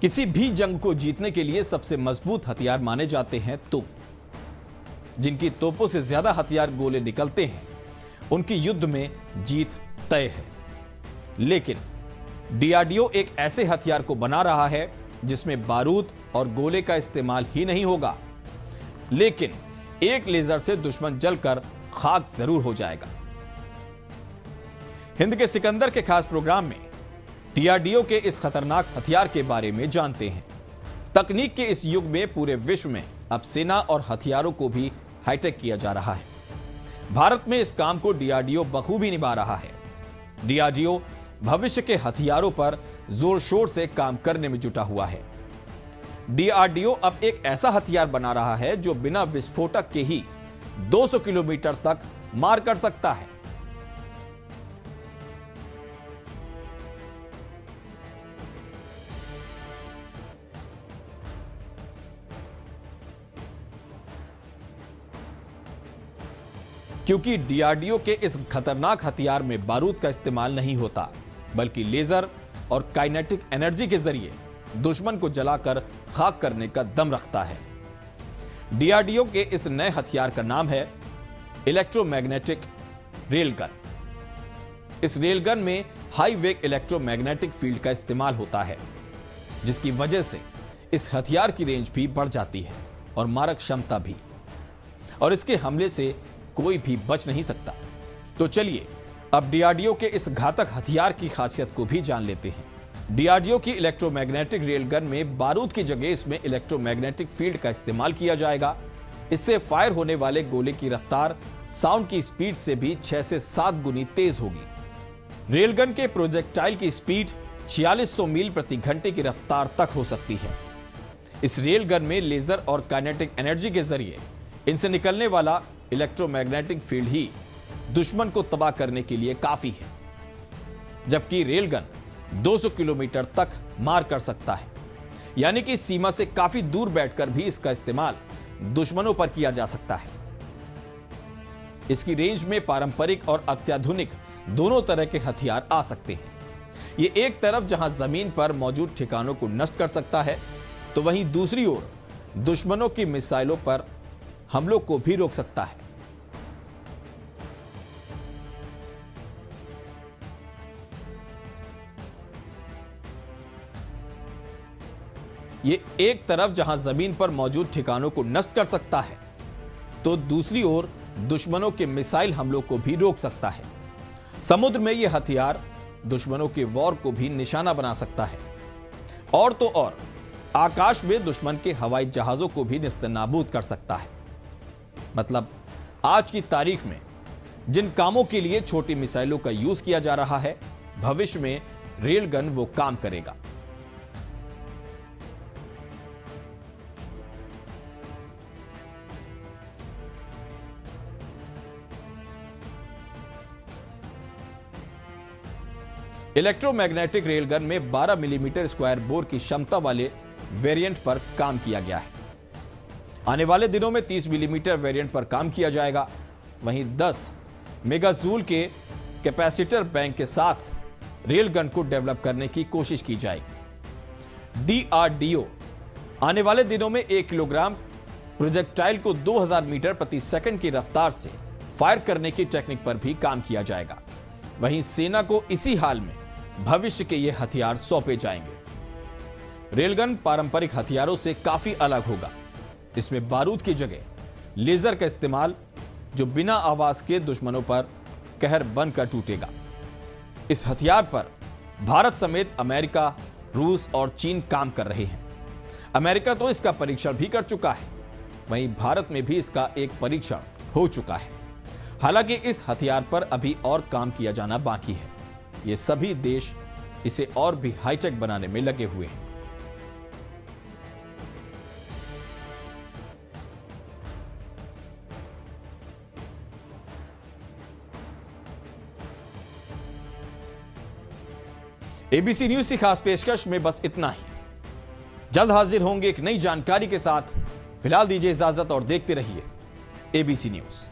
किसी भी जंग को जीतने के लिए सबसे मजबूत हथियार माने जाते हैं तोप। जिनकी तोपों से ज्यादा हथियार गोले निकलते हैं उनकी युद्ध में जीत तय है। लेकिन डीआरडीओ एक ऐसे हथियार को बना रहा है जिसमें बारूद और गोले का इस्तेमाल ही नहीं होगा, लेकिन एक लेजर से दुश्मन जलकर खाक जरूर हो जाएगा। हिंद के सिकंदर के खास प्रोग्राम में डीआरडीओ के इस खतरनाक हथियार के बारे में जानते हैं। तकनीक के इस युग में पूरे विश्व में अब सेना और हथियारों को भी हाईटेक किया जा रहा है। भारत में इस काम को डीआरडीओ बखूबी निभा रहा है। डीआरडीओ भविष्य के हथियारों पर जोर शोर से काम करने में जुटा हुआ है। डीआरडीओ अब एक ऐसा हथियार बना रहा है जो बिना विस्फोटक के ही 200 किलोमीटर तक मार कर सकता है। क्योंकि डीआरडीओ के इस खतरनाक हथियार में बारूद का इस्तेमाल नहीं होता, बल्कि लेजर और काइनेटिक एनर्जी के जरिए दुश्मन को जलाकर खाक करने का दम रखता है। डीआरडीओ के इस नए हथियार का नाम है इलेक्ट्रोमैग्नेटिक रेलगन। इस रेलगन में हाई वेग इलेक्ट्रोमैग्नेटिक फील्ड का इस्तेमाल होता है, जिसकी वजह से इस हथियार की रेंज भी बढ़ जाती है और मारक क्षमता भी, और इसके हमले से कोई भी बच नहीं सकता। तो चलिए अब डीआरडीओ के इस घातक हथियार की खासियत को भी जान लेते हैं। डीआरडीओ की इलेक्ट्रोमैग्नेटिक रेलगन में बारूद की जगह इसमें इलेक्ट्रोमैग्नेटिक फील्ड का इस्तेमाल किया जाएगा। इससे फायर होने वाले गोले की रफ्तार साउंड की स्पीड से भी 6 से 7 गुनी तेज होगी। रेलगन के प्रोजेक्टाइल की स्पीड 4600 मील प्रति घंटे की रफ्तार तक हो सकती है। इस रेलगन में लेजर और काइनेटिक एनर्जी के जरिए इनसे निकलने वाला इलेक्ट्रोमैग्नेटिक फील्ड ही दुश्मन को तबाह करने के लिए काफी है, जबकि रेलगन 200 किलोमीटर तक मार कर सकता है। यानी कि सीमा से काफी दूर बैठकर भी इसका इस्तेमाल दुश्मनों पर किया जा सकता है। इसकी रेंज में पारंपरिक और अत्याधुनिक दोनों तरह के हथियार आ सकते हैं। ये एक तरफ जहां जमीन पर मौजूद ठिकानों को नष्ट कर सकता है, तो वहीं दूसरी ओर दुश्मनों की मिसाइलों पर हमलों को भी रोक सकता है। ये एक तरफ जहां जमीन पर मौजूद ठिकानों को नष्ट कर सकता है, तो दूसरी ओर दुश्मनों के मिसाइल हमलों को भी रोक सकता है। समुद्र में यह हथियार दुश्मनों के वॉर को भी निशाना बना सकता है, और तो और आकाश में दुश्मन के हवाई जहाजों को भी नेस्तनाबूद कर सकता है। मतलब आज की तारीख में जिन कामों के लिए छोटी मिसाइलों का यूज किया जा रहा है, भविष्य में रेलगन वो काम करेगा। इलेक्ट्रोमैग्नेटिक रेलगन में 12 मिलीमीटर स्क्वायर बोर की क्षमता वाले वेरिएंट पर काम किया गया है। आने वाले दिनों में 30 मिलीमीटर वेरिएंट पर काम किया जाएगा। वहीं 10 मेगाजूल के कैपेसिटर बैंक के साथ रेलगन को डेवलप करने की कोशिश की जाएगी। डीआरडीओ आने वाले दिनों में 1 किलोग्राम प्रोजेक्टाइल को 2000 मीटर प्रति सेकंड की रफ्तार से फायर करने की टेक्निक पर भी काम किया जाएगा। वहीं सेना को इसी हाल में भविष्य के ये हथियार सौंपे जाएंगे। रेलगन पारंपरिक हथियारों से काफी अलग होगा। इसमें बारूद की जगह लेजर का इस्तेमाल, जो बिना आवाज के दुश्मनों पर कहर बनकर टूटेगा। इस हथियार पर भारत समेत अमेरिका, रूस और चीन काम कर रहे हैं। अमेरिका तो इसका परीक्षण भी कर चुका है, वहीं भारत में भी इसका एक परीक्षण हो चुका है। हालांकि इस हथियार पर अभी और काम किया जाना बाकी है। ये सभी देश इसे और भी हाईटेक बनाने में लगे हुए हैं। एबीसी न्यूज की खास पेशकश में बस इतना ही। जल्द हाजिर होंगे एक नई जानकारी के साथ। फिलहाल दीजिए इजाजत और देखते रहिए एबीसी न्यूज।